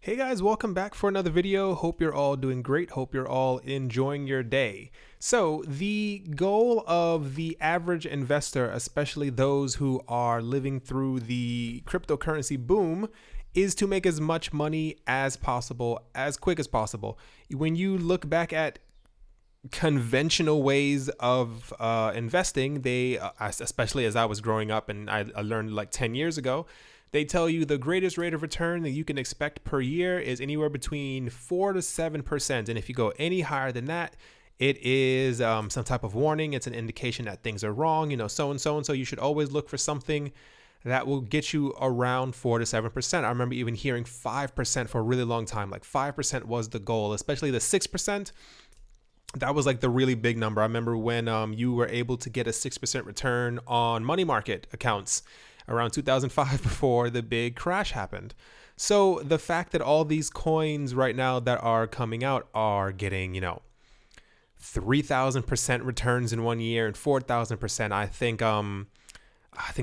Hey guys, welcome back for another video. Hope you're all doing great. Hope you're all enjoying your day. So the goal of the average investor, especially those who are living through the cryptocurrency boom, is to make as much money as possible, as quick as possible. When you look back at conventional ways of investing, especially as I was growing up and I learned like 10 years ago, they tell you the greatest rate of return that you can expect per year is anywhere between 4 to 7%. And if you go any higher than that, it is some type of warning. It's an indication that things are wrong, so and so. And so you should always look for something that will get you around 4 to 7%. I remember even hearing 5% for a really long time. Like 5% was the goal, especially the 6%. That was like the really big number. I remember when you were able to get a 6% return on money market accounts around 2005 before the big crash happened. So the fact that all these coins right now that are coming out are getting, 3,000% returns in 1 year and 4,000%. I think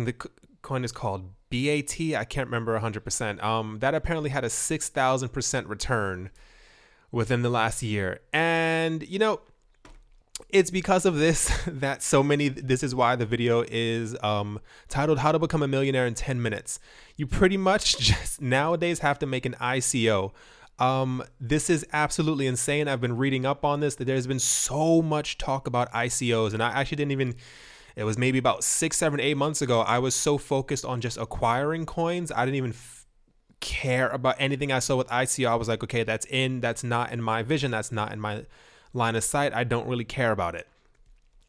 the coin is called BAT. I can't remember 100%. That apparently had a 6,000% return within the last year. And, it's because of this that this is why the video is titled How to Become a Millionaire in 10 Minutes. You pretty much just nowadays have to make an ICO. This is absolutely insane. I've been reading up on this, that there's been so much talk about ICOs. And I actually it was maybe about 6, 7, 8 months ago. I was so focused on just acquiring coins. I didn't even care about anything I saw with ICO. I was like, okay, that's not in my vision. That's not in my line of sight. I don't really care about it.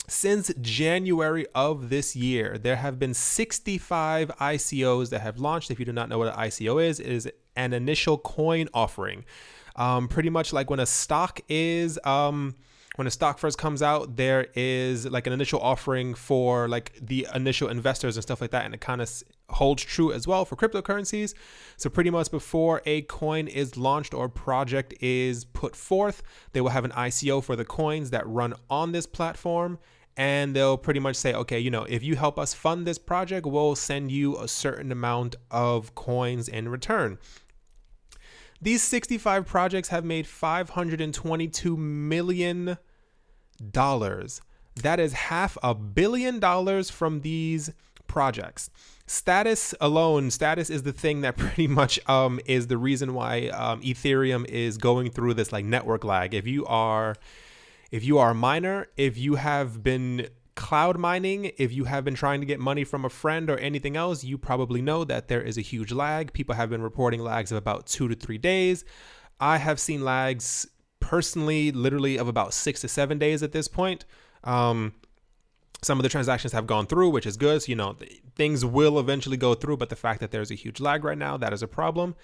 Since January of this year, there have been 65 ICOs that have launched. If you do not know what an ICO is, it is an initial coin offering. Pretty much like when a stock first comes out, there is like an initial offering for like the initial investors and stuff like that. And it kind of holds true as well for cryptocurrencies. So pretty much before a coin is launched or project is put forth, they will have an ICO for the coins that run on this platform. And they'll pretty much say, okay, if you help us fund this project, we'll send you a certain amount of coins in return. These 65 projects have made $522 million. That is $500 million from these projects. Status is the thing that pretty much is the reason why Ethereum is going through this like network lag. If you are a miner, if you have been cloud mining, if you have been trying to get money from a friend or anything else, you probably know that there is a huge lag. People have been reporting lags of about 2 to 3 days. I have seen lags personally, literally of about 6 to 7 days at this point. Some of the transactions have gone through, which is good. So, things will eventually go through, but the fact that there's a huge lag right now, that is a problem.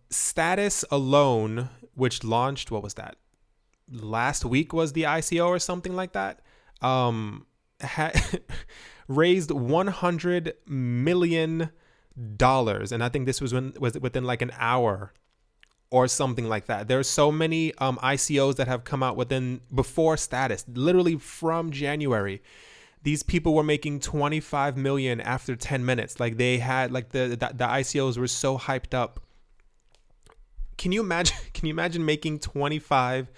Status alone, which launched, what was that? Last week was the ICO or something like that. Raised $100 million. And I think this was within like an hour or something like that. There's so many ICOs that have come out before Status, literally from January. These people were making 25 million after 10 minutes. Like they had like the ICOs were so hyped up. Can you imagine making $25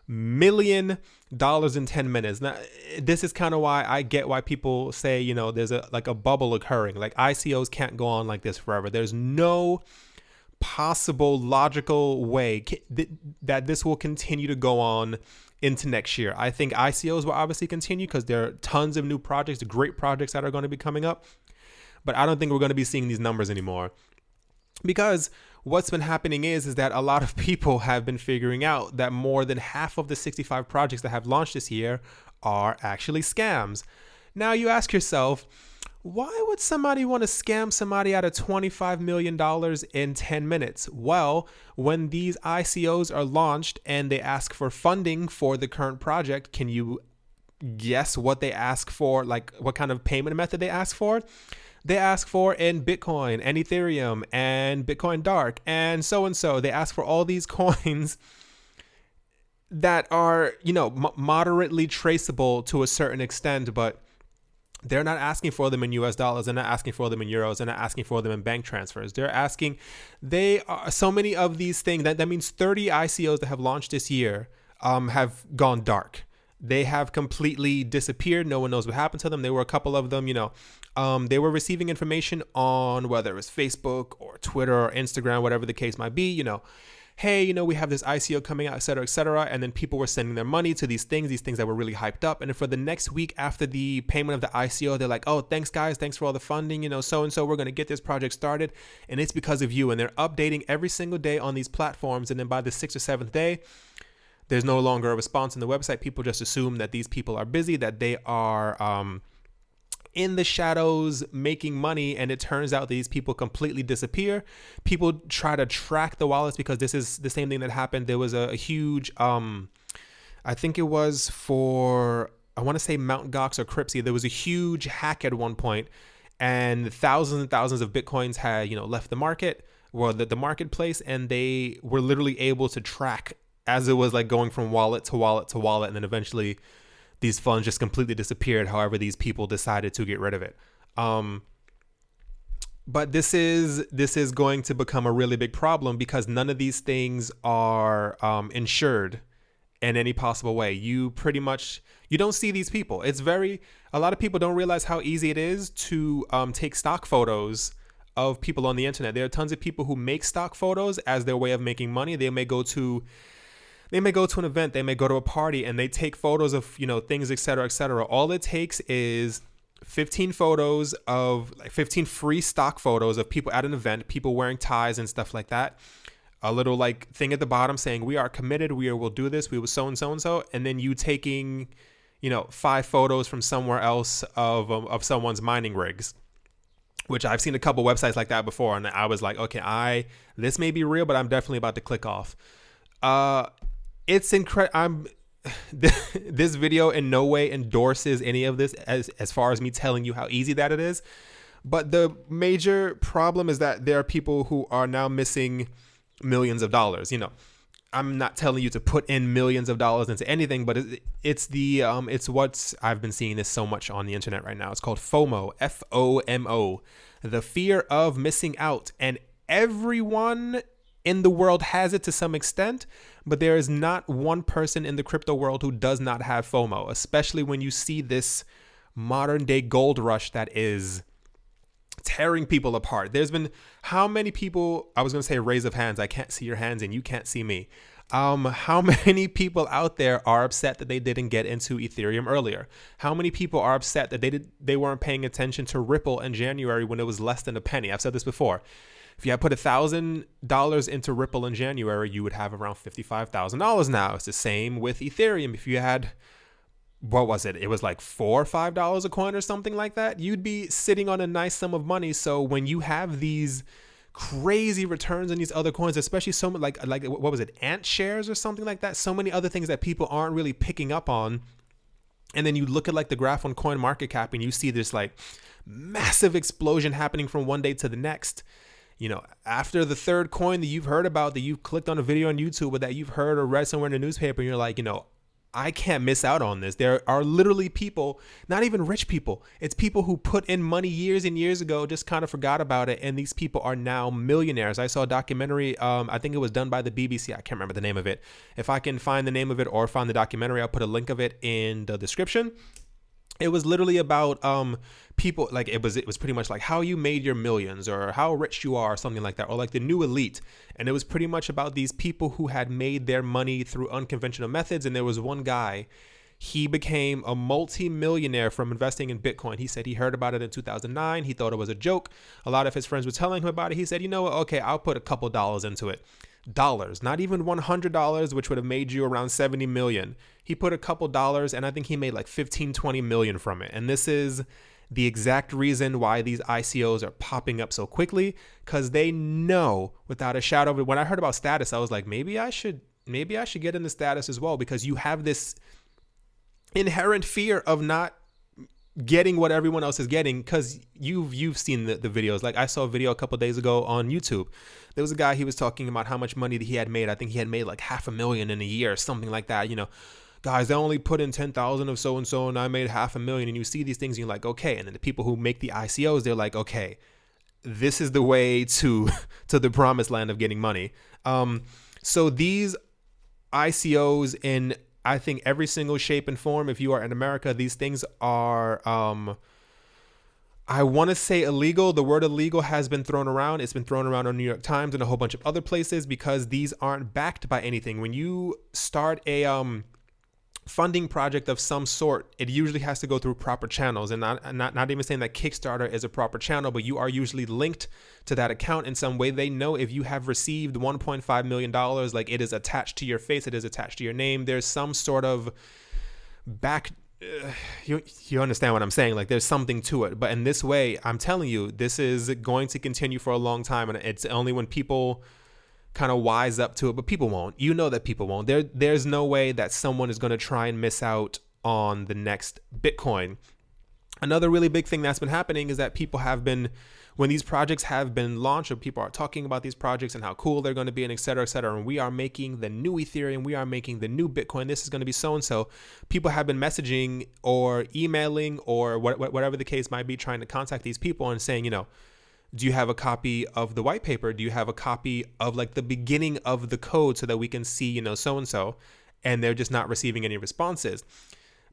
million in 10 minutes? Now, this is kind of why I get why people say, there's a bubble occurring. Like ICOs can't go on like this forever. There's no possible logical way that this will continue to go on into next year. I think ICOs will obviously continue because there are tons of new projects, great projects that are going to be coming up. But I don't think we're going to be seeing these numbers anymore, because what's been happening is that a lot of people have been figuring out that more than half of the 65 projects that have launched this year are actually scams. Now you ask yourself, why would somebody want to scam somebody out of $25 million in 10 minutes? Well, when these ICOs are launched and they ask for funding for the current project, can you guess what they ask for? Like what kind of payment method they ask for? They ask for in Bitcoin and Ethereum and Bitcoin Dark and so. They ask for all these coins that are, moderately traceable to a certain extent, but They're not asking for them in US dollars. They're not asking for them in euros. They're not asking for them in bank transfers. They are so many of these things. That means 30 ICOs that have launched this year have gone dark. They have completely disappeared. No one knows what happened to them. There were a couple of them, they were receiving information on whether it was Facebook or Twitter or Instagram, whatever the case might be, hey, we have this ICO coming out, et cetera, et cetera. And then people were sending their money to these things that were really hyped up. And then for the next week after the payment of the ICO, they're like, oh, thanks, guys. Thanks for all the funding. So-and-so, we're going to get this project started. And it's because of you. And they're updating every single day on these platforms. And then by the 6th or 7th day, there's no longer a response on the website. People just assume that these people are busy, that they are in the shadows making money, and it turns out these people completely disappear. People try to track the wallets because this is the same thing that happened. There was a huge, I think it was for, I want to say Mt. Gox or Cripsy. There was a huge hack at one point, and thousands of Bitcoins had, left the market, or the marketplace, and they were literally able to track as it was like going from wallet to wallet to wallet, and then eventually these funds just completely disappeared. However, these people decided to get rid of it. But this is going to become a really big problem because none of these things are insured in any possible way. You don't see these people. A lot of people don't realize how easy it is to take stock photos of people on the internet. There are tons of people who make stock photos as their way of making money. They may go to an event, they may go to a party, and they take photos of, things, et cetera, et cetera. All it takes is 15 photos of, 15 free stock photos of people at an event, people wearing ties and stuff like that. A little thing at the bottom saying, we are committed, will do this, we will so and so and so. And then you taking, 5 photos from somewhere else of someone's mining rigs, which I've seen a couple websites like that before. And I was like, okay, this may be real, but I'm definitely about to click off. It's incredible. This video in no way endorses any of this as far as me telling you how easy that it is. But the major problem is that there are people who are now missing millions of dollars. I'm not telling you to put in millions of dollars into anything, but it's what I've been seeing this so much on the internet right now. It's called FOMO, FOMO, the fear of missing out. And everyone in the world has it to some extent, but there is not one person in the crypto world who does not have FOMO, especially when you see this modern day gold rush that is tearing people apart. There's been how many people, I was going to say raise of hands. I can't see your hands and you can't see me. How many people out there are upset that they didn't get into Ethereum earlier? How many people are upset that they weren't paying attention to Ripple in January when it was less than a penny? I've said this before. If you had put $1,000 into Ripple in January, you would have around $55,000 now. It's the same with Ethereum. If you had, what was it? It was like $4 or $5 a coin or something like that. You'd be sitting on a nice sum of money. So when you have these crazy returns on these other coins, especially so like what was it, ant shares or something like that, so many other things that people aren't really picking up on, and then you look at the graph on CoinMarketCap and you see this massive explosion happening from one day to the next. After the third coin that you've heard about, that you've clicked on a video on YouTube, or that you've heard or read somewhere in the newspaper, and you're like, I can't miss out on this. There are literally people, not even rich people. It's people who put in money years and years ago, just kind of forgot about it. And these people are now millionaires. I saw a documentary. I think it was done by the BBC. I can't remember the name of it. If I can find the name of it or find the documentary, I'll put a link of it in the description. It was literally about people, it was pretty much like how you made your millions, or how rich you are, or something like that, or the new elite. And it was pretty much about these people who had made their money through unconventional methods. And there was one guy, he became a multi-millionaire from investing in Bitcoin. He said he heard about it in 2009. He thought it was a joke. A lot of his friends were telling him about it. He said, okay, I'll put a couple dollars into it. Dollars, not even $100, which would have made you around 70 million. He put a couple dollars, and I think he made 15-20 million from it. And this is the exact reason why these ICOs are popping up so quickly, because they know without a shadow of it. When I heard about Status, I was like, maybe I should get into Status as well, because you have this inherent fear of not getting what everyone else is getting, because you've seen the videos. I saw a video a couple of days ago on YouTube. There was a guy, he was talking about how much money that he had made. I think he had made $500,000 in a year or something like that, guys, I only put in 10,000 of so and I made $500,000. And you see these things and you're like, okay. And then the people who make the ICOs, they're like, okay, this is the way to the promised land of getting money. So these ICOs, in I think every single shape and form, if you are in America, these things are I want to say illegal. The word illegal has been thrown around. It's been thrown around on New York Times and a whole bunch of other places because these aren't backed by anything. When you start a funding project of some sort, it usually has to go through proper channels. And not even saying that Kickstarter is a proper channel, but you are usually linked to that account in some way. They know if you have received $1.5 million, like it is attached to your face, it is attached to your name. There's some sort of back. You understand what I'm saying? Like there's something to it. But in this way, I'm telling you, this is going to continue for a long time. And it's only when people kind of wise up to it, but people won't. You know that people won't. There's no way that someone is going to try and miss out on the next Bitcoin. Another really big thing that's been happening is that people have been, when these projects have been launched, or people are talking about these projects and how cool they're going to be and et cetera, and we are making the new Ethereum, we are making the new Bitcoin, this is going to be so-and-so. People have been messaging or emailing or whatever the case might be, trying to contact these people and saying, do you have a copy of the white paper? Do you have a copy of like the beginning of the code so that we can see, so-and-so? And they're just not receiving any responses.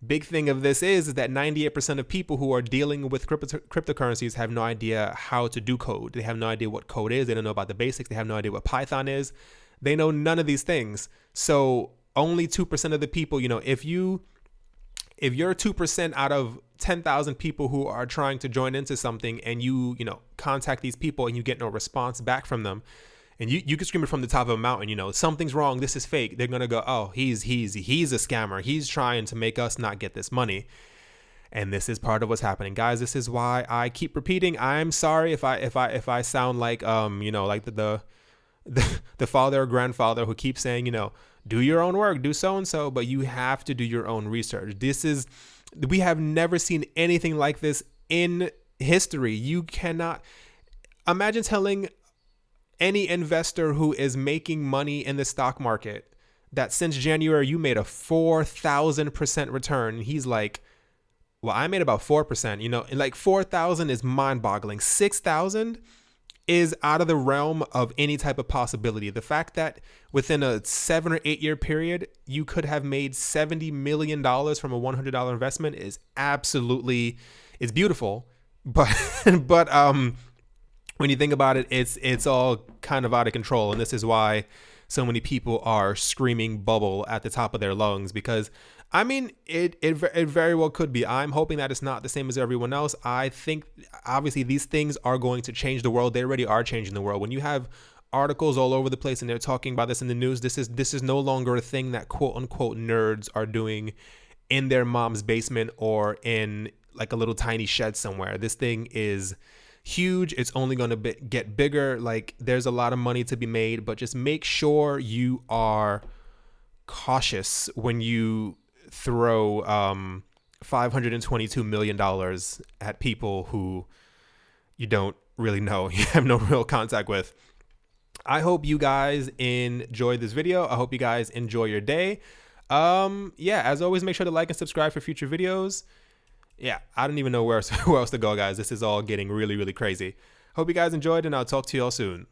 Big thing of this is that 98% of people who are dealing with cryptocurrencies have no idea how to do code. They have no idea what code is. They don't know about the basics. They have no idea what Python is. They know none of these things. So only 2% of the people, if you're 2% out of 10,000 people who are trying to join into something, and you contact these people and you get no response back from them, and you can scream it from the top of a mountain, something's wrong, this is fake. They're gonna go, oh, he's a scammer. He's trying to make us not get this money. And this is part of what's happening, guys. This is why I keep repeating. I'm sorry if I sound like like the father or grandfather who keeps saying, do your own work, do so and so, but you have to do your own research. We have never seen anything like this in history. You cannot imagine telling any investor who is making money in the stock market that since January you made a 4,000% return. He's like, well, I made about 4%, and like 4,000 is mind boggling. 6,000 is out of the realm of any type of possibility. The fact that within a 7 or 8 year period, you could have made $70 million from a $100 investment is absolutely, it's beautiful. But, when you think about it, it's all kind of out of control. And this is why so many people are screaming bubble at the top of their lungs, because I mean, it very well could be. I'm hoping that it's not the same as everyone else. I think obviously these things are going to change the world. They already are changing the world. When you have articles all over the place and they're talking about this in the news, this is no longer a thing that quote unquote nerds are doing in their mom's basement or in like a little tiny shed somewhere. This thing is huge. It's only going to get bigger. Like there's a lot of money to be made, but just make sure you are cautious when you throw $522 million at people who you don't really know, you have no real contact with. I hope you guys enjoyed this video. I hope you guys enjoy your day. As always, make sure to like and subscribe for future videos. I don't even know where else to go, guys. This is all getting really, really crazy. Hope you guys enjoyed, and I'll talk to you all soon.